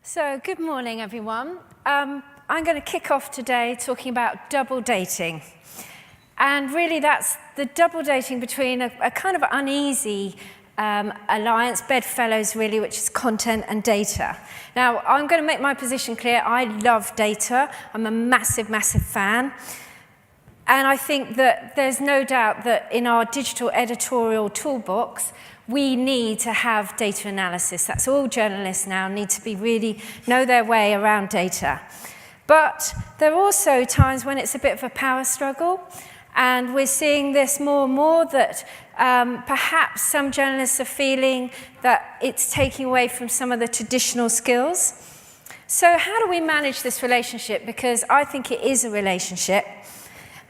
So, good morning, everyone. I'm going to kick off today talking about double dating. And really, that's the double dating between a kind of uneasy alliance, bedfellows really, which is content and data. Now, I'm going to make my position clear. I love data. I'm a massive, massive fan. And I think that there's no doubt that in our digital editorial toolbox, we need to have data analysis. That's all journalists now need to be really know their way around data. But there are also times when it's a bit of a power struggle, and we're seeing this more and more that perhaps some journalists are feeling that it's taking away from some of the traditional skills. So how do we manage this relationship? Because I think it is a relationship,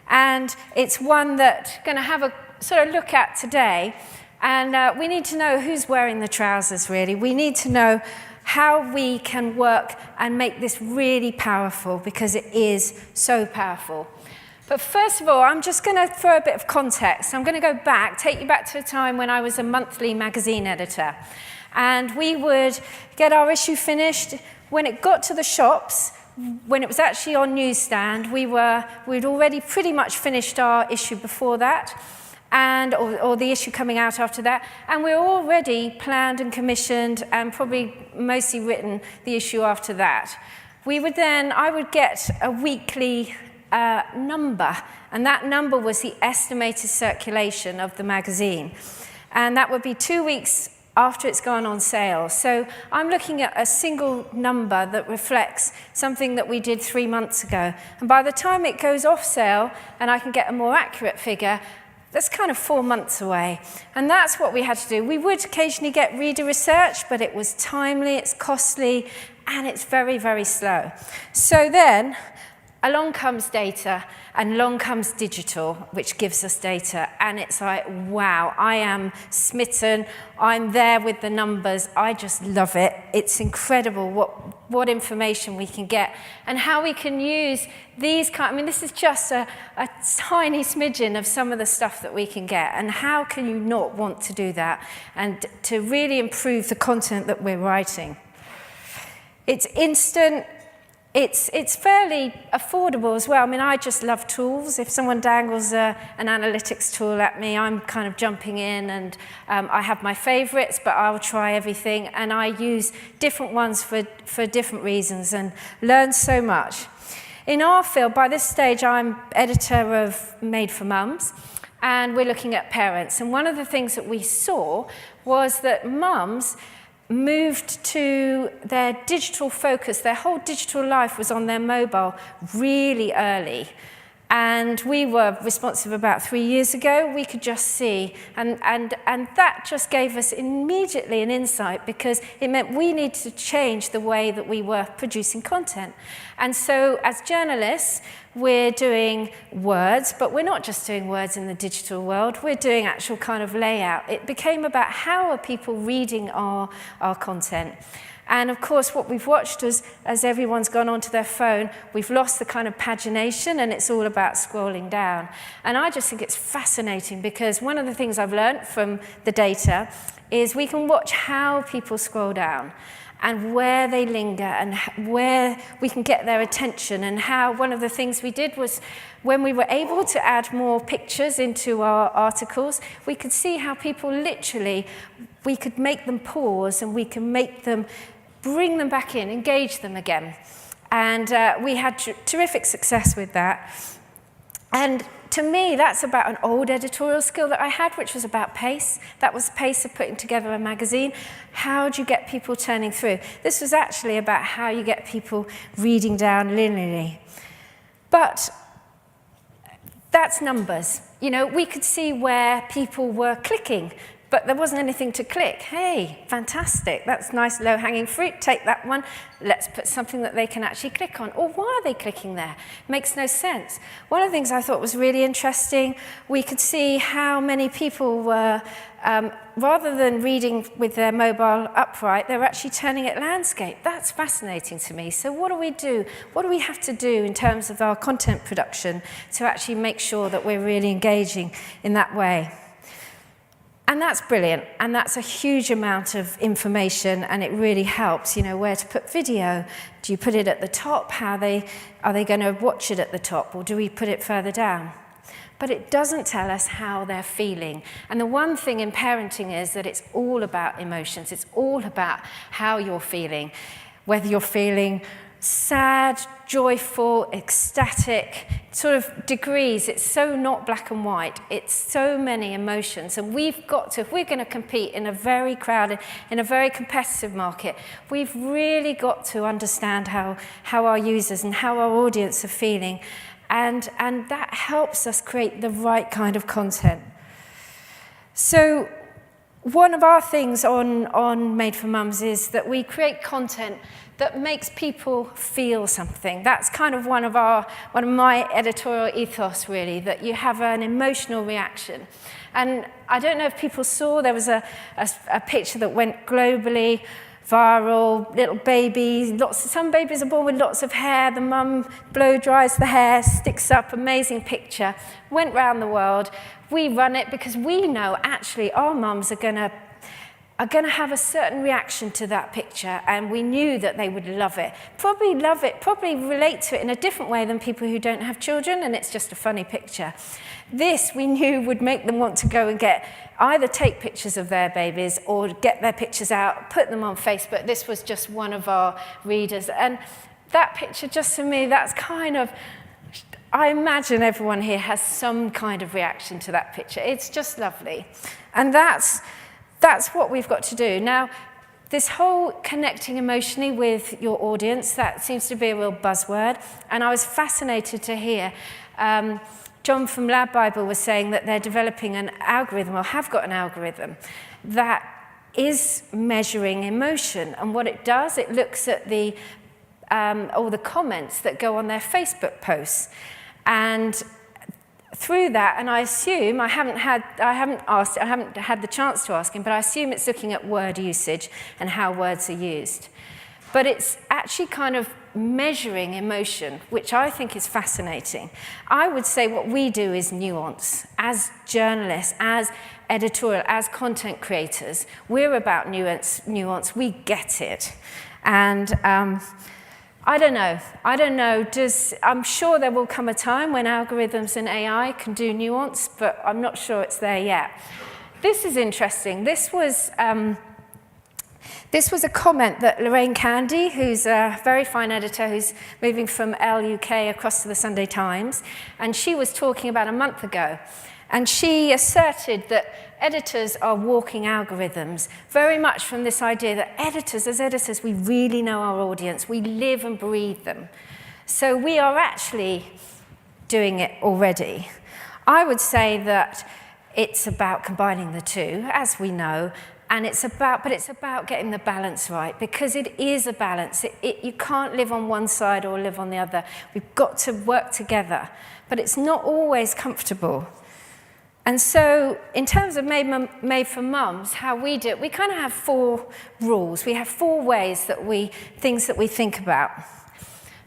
and it's one that I'm going to have a sort of look at today. And we need to know who's wearing the trousers, really. We need to know how we can work and make this really powerful, because it is so powerful. But first of all, I'm just going to throw a bit of context. I'm going to go back, take you back to a time when I was a monthly magazine editor. And we would get our issue finished. When it got to the shops, when it was actually on newsstand, we'd already pretty much finished our issue before that. Or the issue coming out after that, and we're already planned and commissioned and probably mostly written the issue after that. I would get a weekly number, and that number was the estimated circulation of the magazine. And that would be 2 weeks after it's gone on sale. So I'm looking at a single number that reflects something that we did 3 months ago. And by the time it goes off sale and I can get a more accurate figure, that's kind of 4 months away. And that's what we had to do. We would occasionally get reader research, but it was timely, it's costly, and it's very, very slow. So then, along comes data, and along comes digital, which gives us data. And it's like, wow, I am smitten. I'm there with the numbers. I just love it. It's incredible what information we can get and how we can use these this is just a tiny smidgen of some of the stuff that we can get. And how can you not want to do that and to really improve the content that we're writing? It's instant. It's fairly affordable as well. I just love tools. If someone dangles an analytics tool at me, I'm kind of jumping in, and I have my favorites, but I'll try everything, and I use different ones for different reasons and learn so much. In our field, by this stage, I'm editor of Made for Mums, and we're looking at parents. And one of the things that we saw was that mums moved to their digital focus. Their whole digital life was on their mobile really early. And we were responsive about 3 years ago. We could just see. And that just gave us immediately an insight, because it meant we needed to change the way that we were producing content. And so as journalists, we're doing words, but we're not just doing words in the digital world. We're doing actual kind of layout. It became about how are people reading our content. And of course, what we've watched as everyone's gone onto their phone, we've lost the kind of pagination, and it's all about scrolling down. And I just think it's fascinating, because one of the things I've learned from the data is we can watch how people scroll down and where they linger and where we can get their attention. And how one of the things we did was, when we were able to add more pictures into our articles, we could see how people literally, we could make them pause, and we can make them bring them back in, engage them again. And we had terrific success with that. And to me, that's about an old editorial skill that I had, which was about pace. That was the pace of putting together a magazine. How do you get people turning through? This was actually about how you get people reading down linearly. But that's numbers. We could see where people were clicking, but there wasn't anything to click. Hey, fantastic, that's nice low-hanging fruit, take that one. Let's put something that they can actually click on. Or why are they clicking there? Makes no sense. One of the things I thought was really interesting, we could see how many people were, rather than reading with their mobile upright, they were actually turning at landscape. That's fascinating to me. So what do we do? What do we have to do in terms of our content production to actually make sure that we're really engaging in that way? And that's brilliant, and that's a huge amount of information, and it really helps, you know, where to put video. Do you put it at the top? Are they going to watch it at the top, or do we put it further down? But it doesn't tell us how they're feeling. And the one thing in parenting is that it's all about emotions. It's all about how you're feeling, whether you're feeling sad, joyful, ecstatic, sort of degrees. It's so not black and white. It's so many emotions. And we've got to, if we're going to compete in a very crowded, in a very competitive market, we've really got to understand how our users and how our audience are feeling. And that helps us create the right kind of content. So one of our things on Made for Mums is that we create content that makes people feel something. That's kind of one of my editorial ethos, really, that you have an emotional reaction. And I don't know if people saw, there was a picture that went globally viral, little baby, some babies are born with lots of hair, the mum blow dries the hair, sticks up, amazing picture, went round the world. We run it because we know actually our mums are going to have a certain reaction to that picture, and we knew that they would love it, probably relate to it in a different way than people who don't have children, and it's just a funny picture. This we knew would make them want to go and either take pictures of their babies or get their pictures out, put them on Facebook. This was just one of our readers. And that picture, just for me, that's kind of, I imagine everyone here has some kind of reaction to that picture. It's just lovely. And that's what we've got to do. Now, this whole connecting emotionally with your audience, that seems to be a real buzzword. And I was fascinated to hear John from Lab Bible was saying that they're developing an algorithm, or have got an algorithm, that is measuring emotion. And what it does, it looks at all the comments that go on their Facebook posts. And through that, and I assume, I haven't had the chance to ask him, but I assume it's looking at word usage and how words are used. But it's actually kind of measuring emotion, which I think is fascinating. I would say what we do is nuance. As journalists, as editorial, as content creators, we're about nuance. We get it. And I don't know. I'm sure there will come a time when algorithms and AI can do nuance, but I'm not sure it's there yet. This is interesting. This was a comment that Lorraine Candy, who's a very fine editor who's moving from LUK across to the Sunday Times, and she was talking about a month ago. And she asserted that editors are walking algorithms, very much from this idea that as editors, we really know our audience. We live and breathe them. So we are actually doing it already. I would say that it's about combining the two, as we know, but it's about getting the balance right, because it is a balance. You can't live on one side or live on the other. We've got to work together, but it's not always comfortable. And so in terms of Made for Mums, how we do it, we kind of have 4 rules. We have 4 ways things that we think about.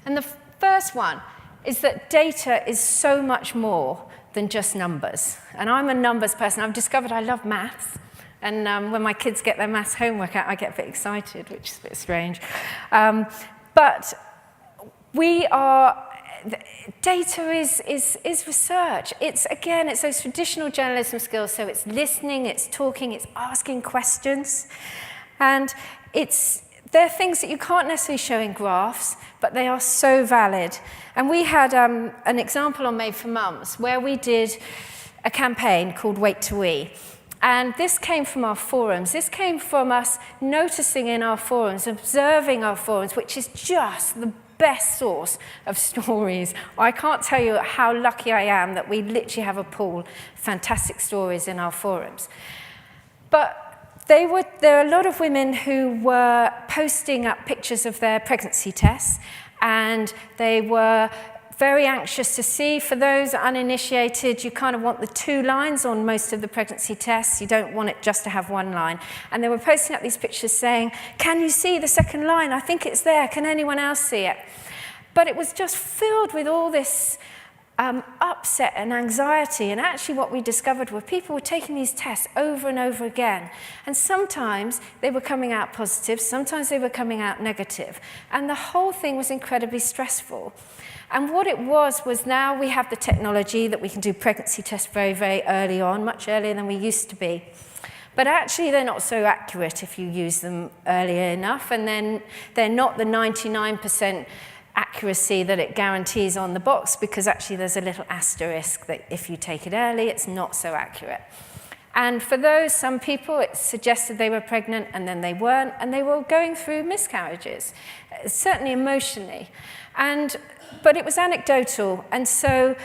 And the first one is that data is so much more than just numbers. And I'm a numbers person. I've discovered I love maths. And when my kids get their maths homework out, I get a bit excited, which is a bit strange. But data is research. It's those traditional journalism skills. So it's listening, it's talking, it's asking questions. And they're things that you can't necessarily show in graphs, but they are so valid. And we had an example on Made for Mums where we did a campaign called Wait to We. And this came from our forums. This came from us noticing in our forums, observing our forums, which is just the best source of stories. I can't tell you how lucky I am that we literally have a pool of fantastic stories in our forums. But there are a lot of women who were posting up pictures of their pregnancy tests, and they were very anxious to see. For those uninitiated, you kind of want the 2 lines on most of the pregnancy tests. You don't want it just to have 1 line. And they were posting up these pictures saying, can you see the 2nd line? I think it's there. Can anyone else see it? But it was just filled with all this upset and anxiety. And actually what we discovered were people were taking these tests over and over again. And sometimes they were coming out positive, sometimes they were coming out negative. And the whole thing was incredibly stressful. And what it was now we have the technology that we can do pregnancy tests very, very early on, much earlier than we used to be. But actually, they're not so accurate if you use them earlier enough, and then they're not the 99% accuracy that it guarantees on the box, because actually there's a little asterisk that if you take it early, it's not so accurate. And for some people, it suggested they were pregnant, and then they weren't, and they were going through miscarriages, certainly emotionally. But it was anecdotal, and so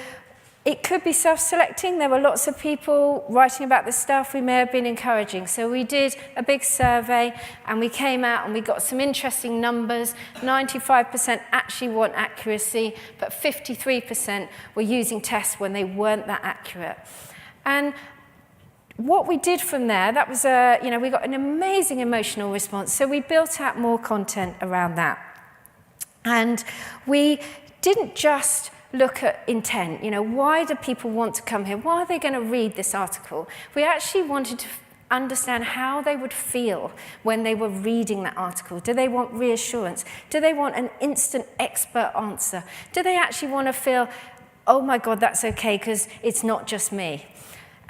it could be self-selecting. There were lots of people writing about this stuff we may have been encouraging. So we did a big survey, and we came out and we got some interesting numbers. 95% actually want accuracy, but 53% were using tests when they weren't that accurate. And what we did from there, that was we got an amazing emotional response. So we built out more content around that. And we didn't just look at intent. Why do people want to come here? Why are they going to read this article? We actually wanted to understand how they would feel when they were reading that article. Do they want reassurance? Do they want an instant expert answer? Do they actually want to feel, oh my God, that's okay, because it's not just me?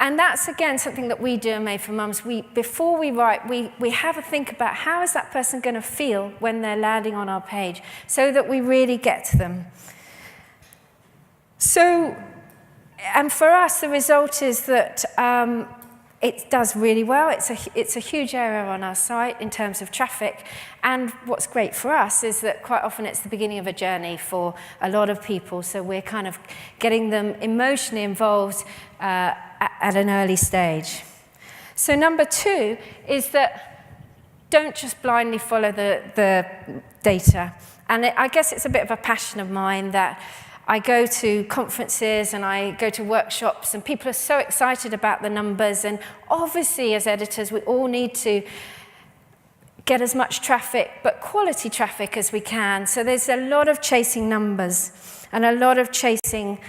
And that's, again, something that we do in Made for Mums. Before we write, we have a think about how is that person going to feel when they're landing on our page, so that we really get to them. So, and for us, the result is that it does really well. It's a huge area on our site in terms of traffic. And what's great for us is that quite often it's the beginning of a journey for a lot of people. So we're kind of getting them emotionally involved at an early stage. So number 2 is that don't just blindly follow the data. And I guess it's a bit of a passion of mine that I go to conferences and I go to workshops, and people are so excited about the numbers. And obviously, as editors, we all need to get as much traffic, but quality traffic as we can. So there's a lot of chasing numbers and a lot of chasing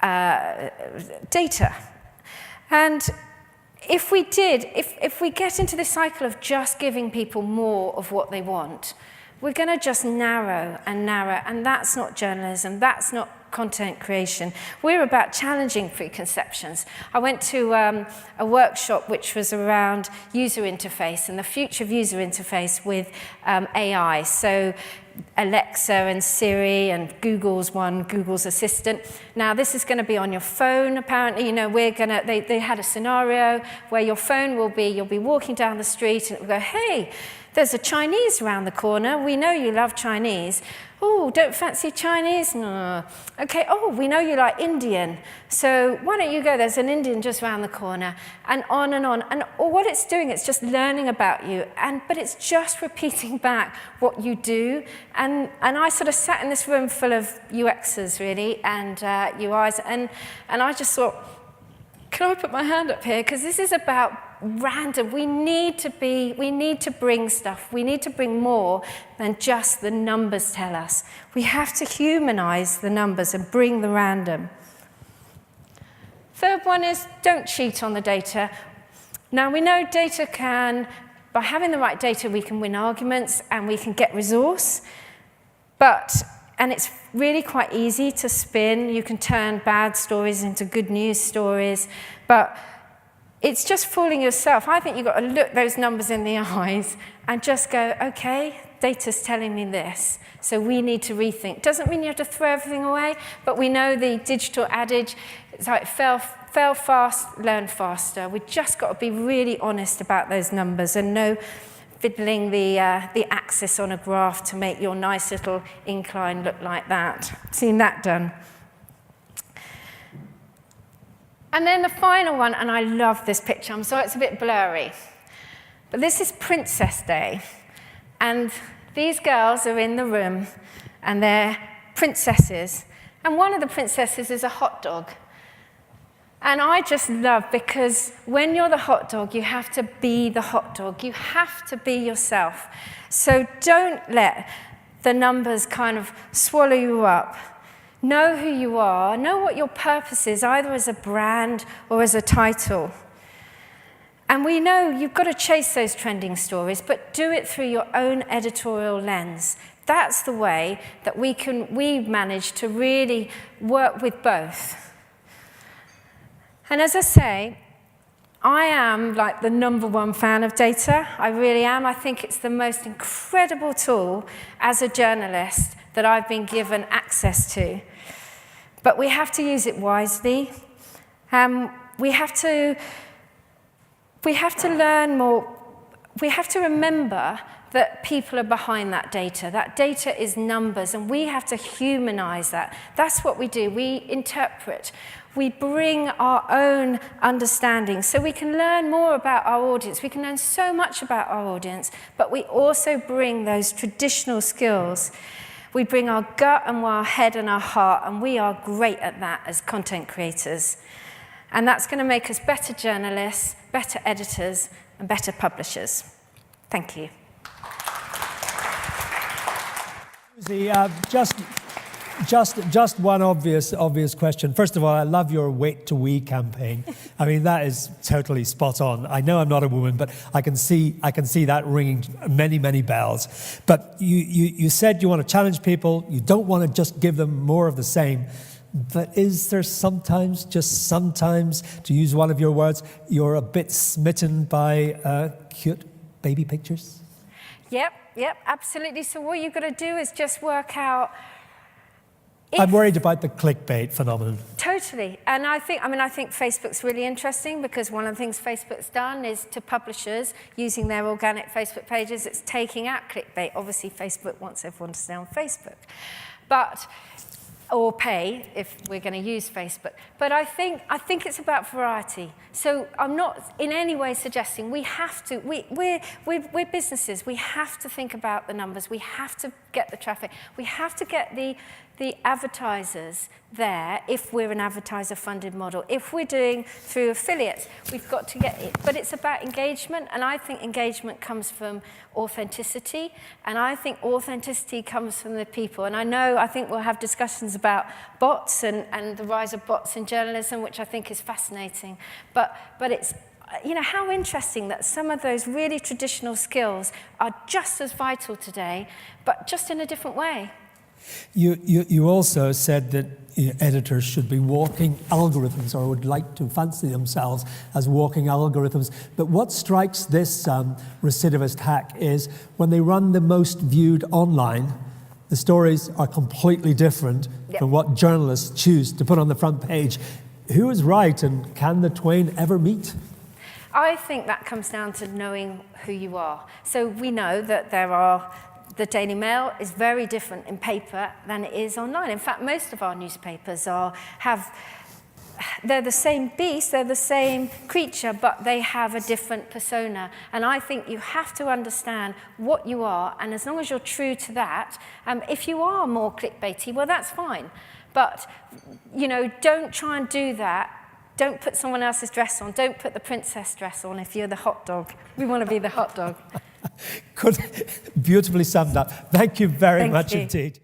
data. And if we get into this cycle of just giving people more of what they want, we're going to just narrow, and that's not journalism, that's not content creation. We're about challenging preconceptions. I went to a workshop which was around user interface and the future of user interface with AI. So Alexa and Siri and Google's Assistant. Now this is going to be on your phone. Apparently, they had a scenario where your phone you'll be walking down the street and it will go, hey, there's a Chinese around the corner. We know you love Chinese. Oh, don't fancy Chinese? No. Okay, oh, we know you like Indian. So why don't you go? There's an Indian just around the corner. And on and on. And what it's doing, it's just learning about you. But it's just repeating back what you do. And I sort of sat in this room full of UXers, really, and UIs. And I just thought, can I put my hand up here? Because this is about random. We need to bring stuff. We need to bring more than just the numbers tell us. We have to humanize the numbers and bring the random. Third one is don't cheat on the data. Now we know data by having the right data, we can win arguments and we can get resource. And it's really quite easy to spin. You can turn bad stories into good news stories, but it's just fooling yourself. I think you've got to look those numbers in the eyes and just go, okay, data's telling me this, so we need to rethink. Doesn't mean you have to throw everything away, but we know the digital adage, it's like fail fast, learn faster. We've just got to be really honest about those numbers and no fiddling the axis on a graph to make your nice little incline look like that. Seen that done. And then the final one, and I love this picture. I'm sorry it's a bit blurry. But this is Princess Day. And these girls are in the room, and they're princesses. And one of the princesses is a hot dog. And I just love, because when you're the hot dog, you have to be the hot dog. You have to be yourself. So don't let the numbers kind of swallow you up. Know who you are, know what your purpose is, either as a brand or as a title. And we know you've got to chase those trending stories, but do it through your own editorial lens. That's the way that we've managed to really work with both. And as I say, I am like the #1 fan of data. I really am. I think it's the most incredible tool as a journalist that I've been given access to. But we have to use it wisely. We have to learn more. We have to remember that people are behind that data. That data is numbers, and we have to humanize that. That's what we do. We interpret. We bring our own understanding so we can learn more about our audience. We can learn so much about our audience, but we also bring those traditional skills. We bring our gut and our head and our heart, and we are great at that as content creators. And that's going to make us better journalists, better editors, and better publishers. Thank you. Susie, just one obvious question. First of all, I love your Wait to We campaign. I mean, that is totally spot on. I know I'm not a woman, but I can see that ringing many bells. But you said you want to challenge people. You don't want to just give them more of the same. But is there sometimes, to use one of your words, you're a bit smitten by cute baby pictures? Yep, absolutely. So what you've got to do is just work out. I'm worried about the clickbait phenomenon. Totally. And I think Facebook's really interesting, because one of the things Facebook's done is to publishers using their organic Facebook pages, it's taking out clickbait. Obviously, Facebook wants everyone to stay on Facebook. Or pay if we're going to use Facebook. But I think it's about variety. So I'm not in any way suggesting we have to, we're businesses, we have to think about the numbers, we have to get the traffic, we have to get the advertisers there if we're an advertiser-funded model. If we're doing through affiliates, we've got to get it. But it's about engagement, and I think engagement comes from authenticity, and I think authenticity comes from the people. And I think we'll have discussions about bots and the rise of bots in journalism, which I think is fascinating. But it's, how interesting that some of those really traditional skills are just as vital today, but just in a different way. You also said that editors should be walking algorithms, or would like to fancy themselves as walking algorithms. But what strikes this recidivist hack is when they run the most viewed online, the stories are completely different from what journalists choose to put on the front page. Who is right, and can the twain ever meet? I think that comes down to knowing who you are. So we know that the Daily Mail is very different in paper than it is online. In fact, most of our newspapers they're the same beast, they're the same creature, but they have a different persona. And I think you have to understand what you are, and as long as you're true to that, if you are more clickbaity, well, that's fine. But, don't try and do that. Don't put someone else's dress on. Don't put the princess dress on if you're the hot dog. We want to be the hot dog. Good. Beautifully summed up. Thank you very much indeed.